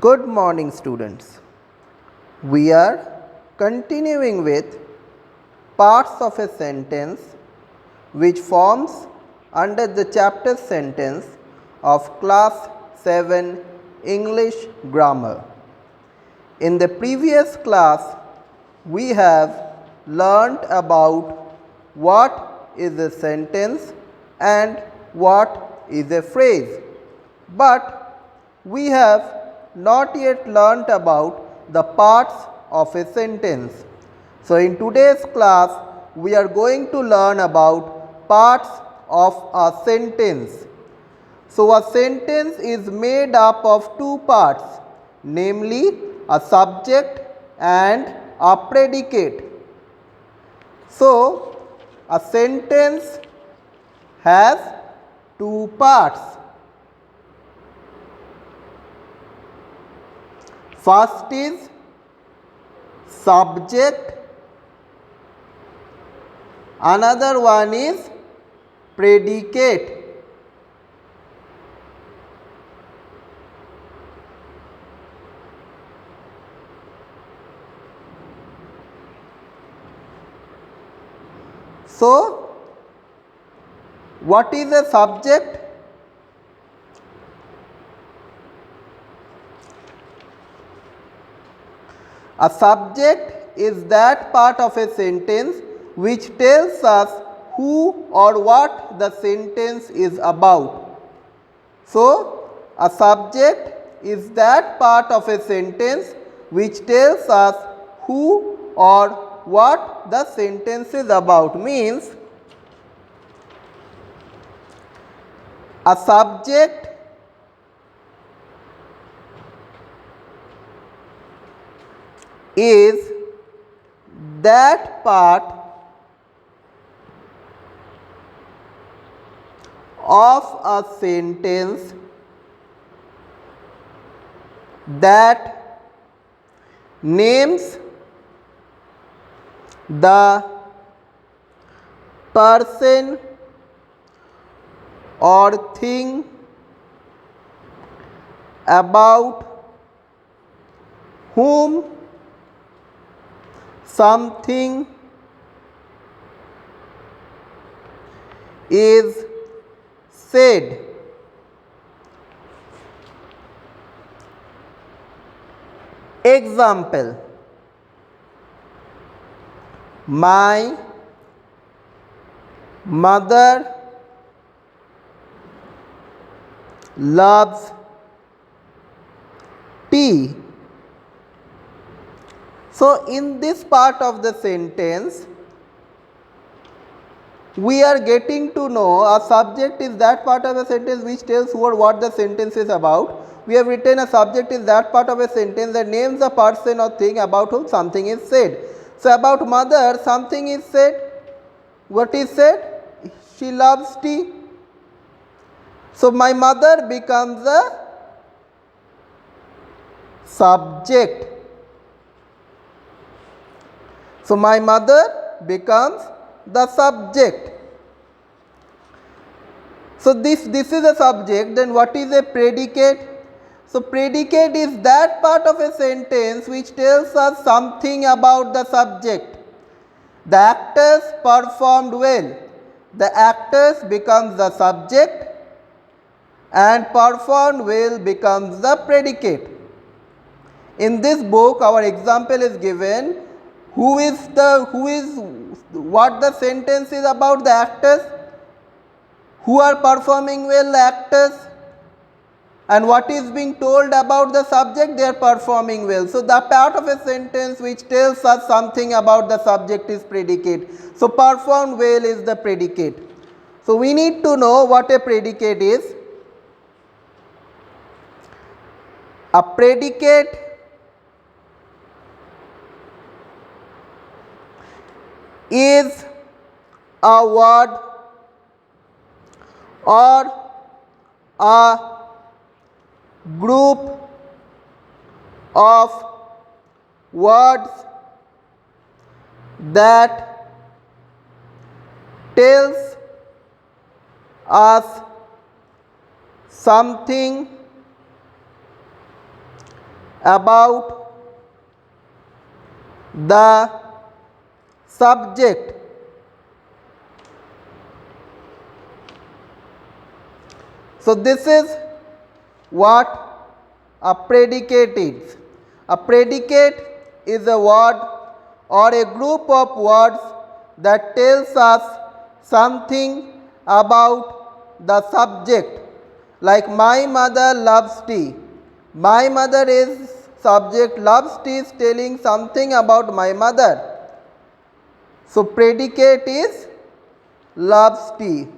Good morning, students. We are continuing with parts of a sentence which forms under the chapter sentence of class 7 English grammar. In the previous class, we have learnt about what is a sentence and what is a phrase, but we have not yet learnt about the parts of a sentence. So, in today's class, we are going to learn about parts of a sentence. So, a sentence is made up of two parts, namely a subject and a predicate. So, a sentence has two parts. First is subject, another one is predicate. So, what is a subject? A subject is that part of a sentence which tells us who or what the sentence is about. So, a subject is that part of a sentence which tells us who or what the sentence is about. Means, a subject is that part of a sentence that names the person or thing about whom something is said. Example: my mother loves tea. So, in this part of the sentence, we are getting to know a subject is that part of a sentence which tells who or what the sentence is about. We have written a subject is that part of a sentence that names a person or thing about whom something is said. So, about mother, something is said. What is said? She loves tea. So, my mother becomes a subject. So, my mother becomes the subject. So, this is a subject. Then what is a predicate? So, predicate is that part of a sentence which tells us something about the subject. The actors performed well. The actors becomes the subject and performed well becomes the predicate. In this book, our example is given. Who is what the sentence is about? The actors. Who are performing well? The actors. And what is being told about the subject? They are performing well. So, the part of a sentence which tells us something about the subject is predicate. So, performed well is the predicate. So, we need to know what a predicate is. A predicate is a word or a group of words that tells us something about the subject. So this is what a predicate is. A predicate is a word or a group of words that tells us something about the subject. Like my mother loves tea. My mother is subject, loves tea is telling something about my mother. So predicate is loves tea.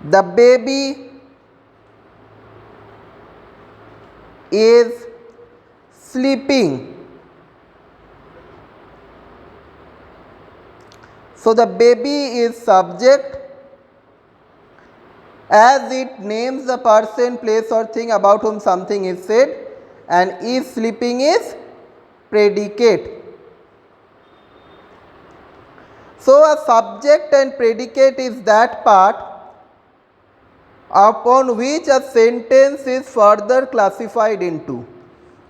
The baby is sleeping. So the baby is subject as it names the person, place or thing about whom something is said, and is sleeping is predicate. So a subject and predicate is that part upon which a sentence is further classified into.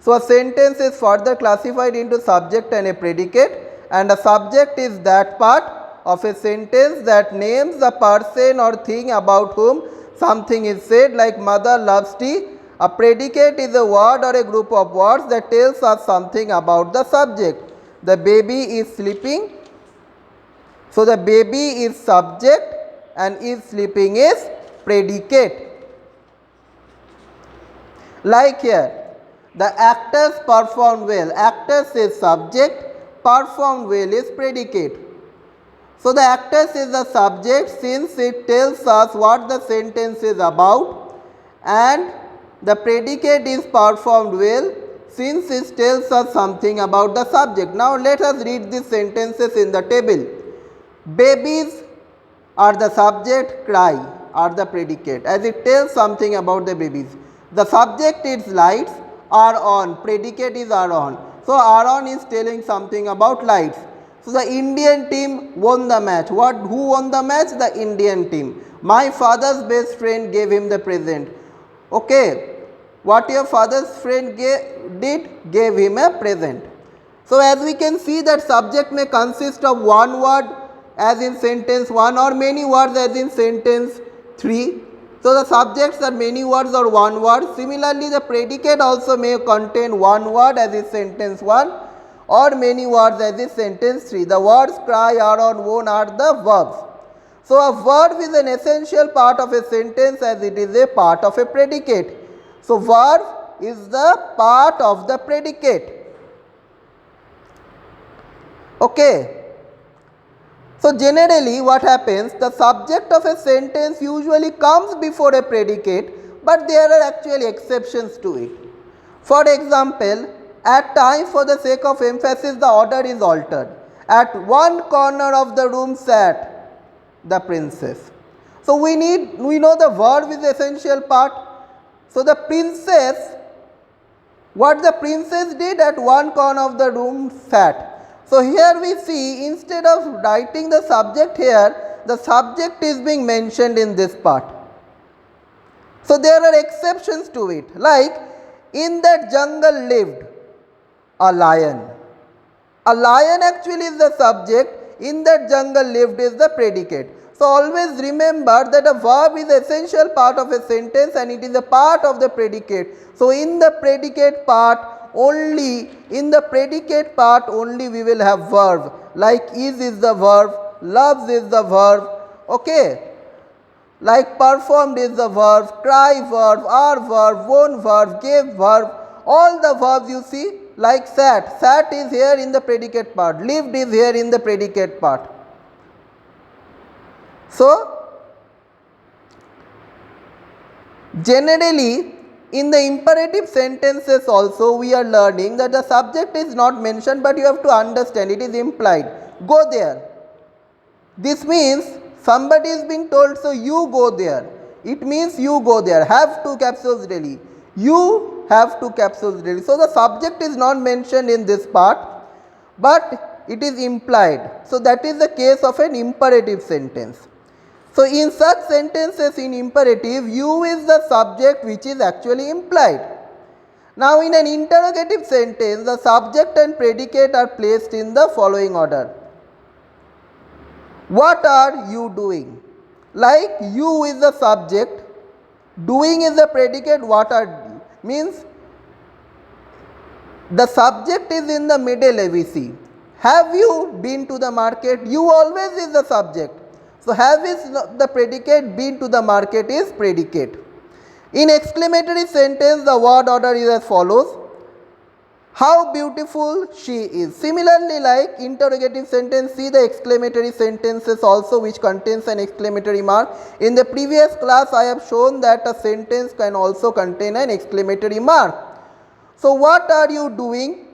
So a sentence is further classified into subject and a predicate, and a subject is that part of a sentence that names the person or thing about whom something is said, like mother loves tea. A predicate is a word or a group of words that tells us something about the subject. The baby is sleeping. So the baby is subject and is sleeping is predicate. Like here, the actors performed well. Actors is subject, performed well is predicate. So the actors is the subject since it tells us what the sentence is about, and the predicate is performed well since it tells us something about the subject. Now let us read these sentences in the table. Babies are the subject, cry are the predicate, as it tells something about the babies. The subject is lights are on, predicate is are on. So are on is telling something about lights. So the Indian team won the match. Who won the match? The Indian team. My father's best friend gave him the present. Okay, what your father's friend gave him a present. So as we can see that subject may consist of one word as in sentence 1 or many words as in sentence 3. So the subjects are many words or one word. Similarly, the predicate also may contain one word as in sentence 1 or many words as in sentence 3. The words cry, are, on, won are the verbs. So a verb is an essential part of a sentence as it is a part of a predicate. So verb is the part of the predicate. Okay. So generally what happens, the subject of a sentence usually comes before a predicate, but there are actually exceptions to it. For example, at times for the sake of emphasis the order is altered. At one corner of the room sat the princess. So we know the verb is the essential part. So the princess, what the princess did, at one corner of the room sat. So here we see, instead of writing the subject here, the subject is being mentioned in this part. So there are exceptions to it, like in that jungle lived a lion. A lion actually is the subject, in that jungle lived is the predicate. So always remember that a verb is an essential part of a sentence and it is a part of the predicate. So in the predicate part only we will have verb, like is the verb, loves is the verb, okay, like performed is the verb, cry verb, are verb, won verb, gave verb, all the verbs you see, like sat is here in the predicate part, lived is here in the predicate part. So generally in the imperative sentences also we are learning that the subject is not mentioned, but you have to understand it is implied. Go there. This means somebody is being told, so you go there. It means you go there. Have 2 capsules daily. You have 2 capsules daily. So the subject is not mentioned in this part, but it is implied. So that is the case of an imperative sentence. So, in such sentences in imperative, you is the subject which is actually implied. Now, in an interrogative sentence, the subject and predicate are placed in the following order. What are you doing? Like you is the subject, doing is the predicate, what are means the subject is in the middle ABC. Have you been to the market? You always is the subject. So, have is the predicate, been to the market is predicate. In exclamatory sentence, the word order is as follows. How beautiful she is. Similarly, like interrogative sentence, see the exclamatory sentences also which contains an exclamatory mark. In the previous class, I have shown that a sentence can also contain an exclamatory mark. So, what are you doing?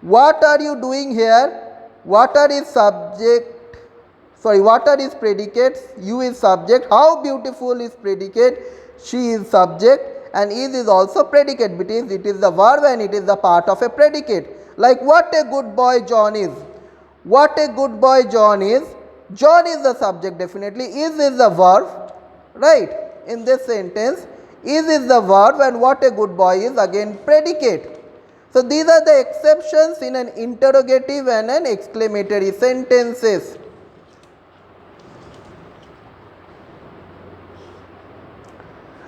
What are you doing here? Water is subject, water is predicate, you is subject, how beautiful is predicate, she is subject, and is also predicate because it is the verb and it is the part of a predicate. Like what a good boy John is. What a good boy John is. John is the subject definitely, is the verb, right. In this sentence, is the verb and what a good boy is again predicate. So, these are the exceptions in an interrogative and an exclamatory sentences.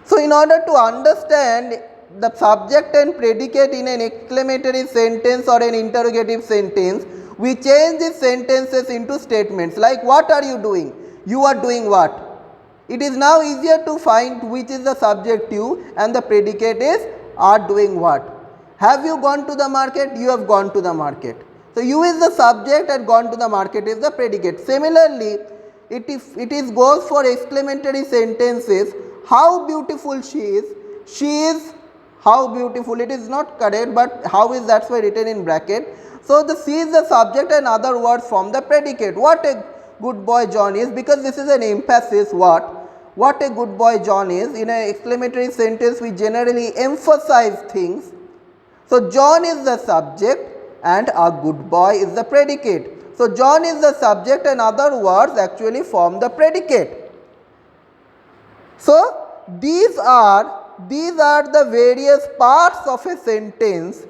So, in order to understand the subject and predicate in an exclamatory sentence or an interrogative sentence, we change these sentences into statements like what are you doing? You are doing what? It is now easier to find which is the subjective and the predicate is are doing what. Have you gone to the market? You have gone to the market. So, you is the subject and gone to the market is the predicate. Similarly, it goes for exclamatory sentences. How beautiful she is how beautiful, it is not correct, but how is that's why written in bracket. So, the she is the subject and other words from the predicate. What a good boy John is, because this is an emphasis what a good boy John is. In an exclamatory sentence we generally emphasize things. So, John is the subject and a good boy is the predicate. So, John is the subject and other words actually form the predicate. So, these are the various parts of a sentence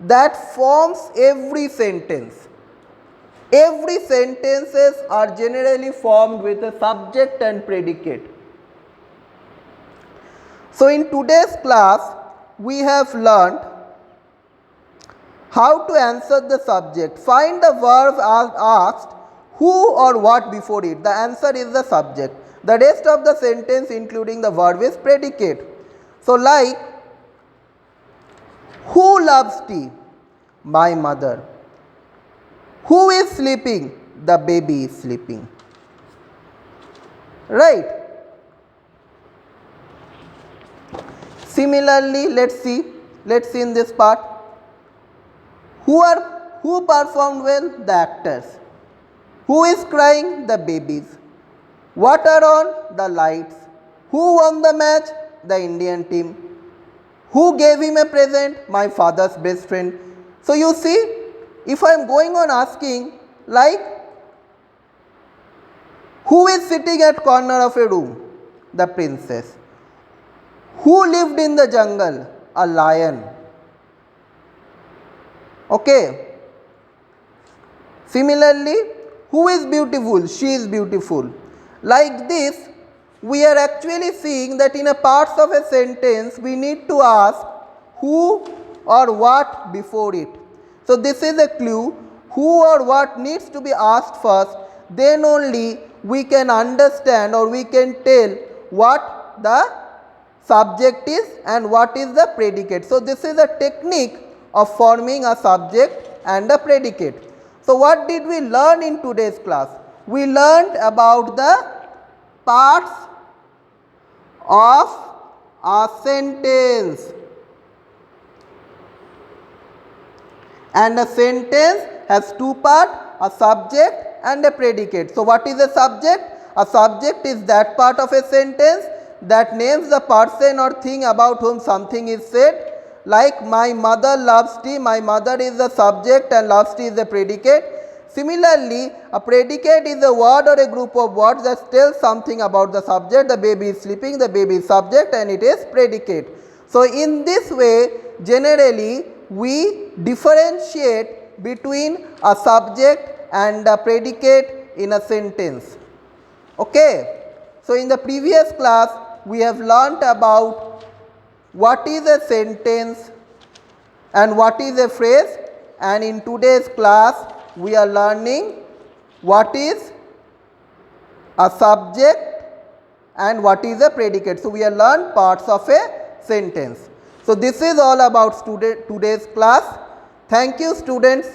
that forms every sentence. Every sentences are generally formed with a subject and predicate. So, in today's class we have learned how to answer the subject. Find the verb as asked who or what before it. The answer is the subject. The rest of the sentence including the verb is predicate. So, like who loves tea? My mother. Who is sleeping? The baby is sleeping. Right. Similarly, let's see in this part. Who performed well? The actors. Who is crying? The babies. What are on? The lights. Who won the match? The Indian team. Who gave him a present? My father's best friend. So, you see, if I am going on asking like who is sitting at corner of a room? The princess. Who lived in the jungle? A lion. Okay. Similarly, who is beautiful? She is beautiful. Like this, we are actually seeing that in a parts of a sentence, we need to ask who or what before it. So, this is a clue, who or what needs to be asked first, then only we can understand or we can tell what the subject is and what is the predicate. So, this is a technique of forming a subject and a predicate. So, what did we learn in today's class? We learned about the parts of a sentence, and a sentence has two parts, a subject and a predicate. So, what is a subject? A subject is that part of a sentence that names the person or thing about whom something is said. Like my mother loves tea, my mother is the subject and loves tea is the predicate. Similarly, a predicate is a word or a group of words that tells something about the subject. The baby is sleeping, the baby is subject, and it is predicate. So, in this way, generally we differentiate between a subject and a predicate in a sentence. Okay. So, in the previous class we have learnt about what is a sentence and what is a phrase, and in today's class we are learning what is a subject and what is a predicate. So, we have learned parts of a sentence. So, this is all about today's class. Thank you students.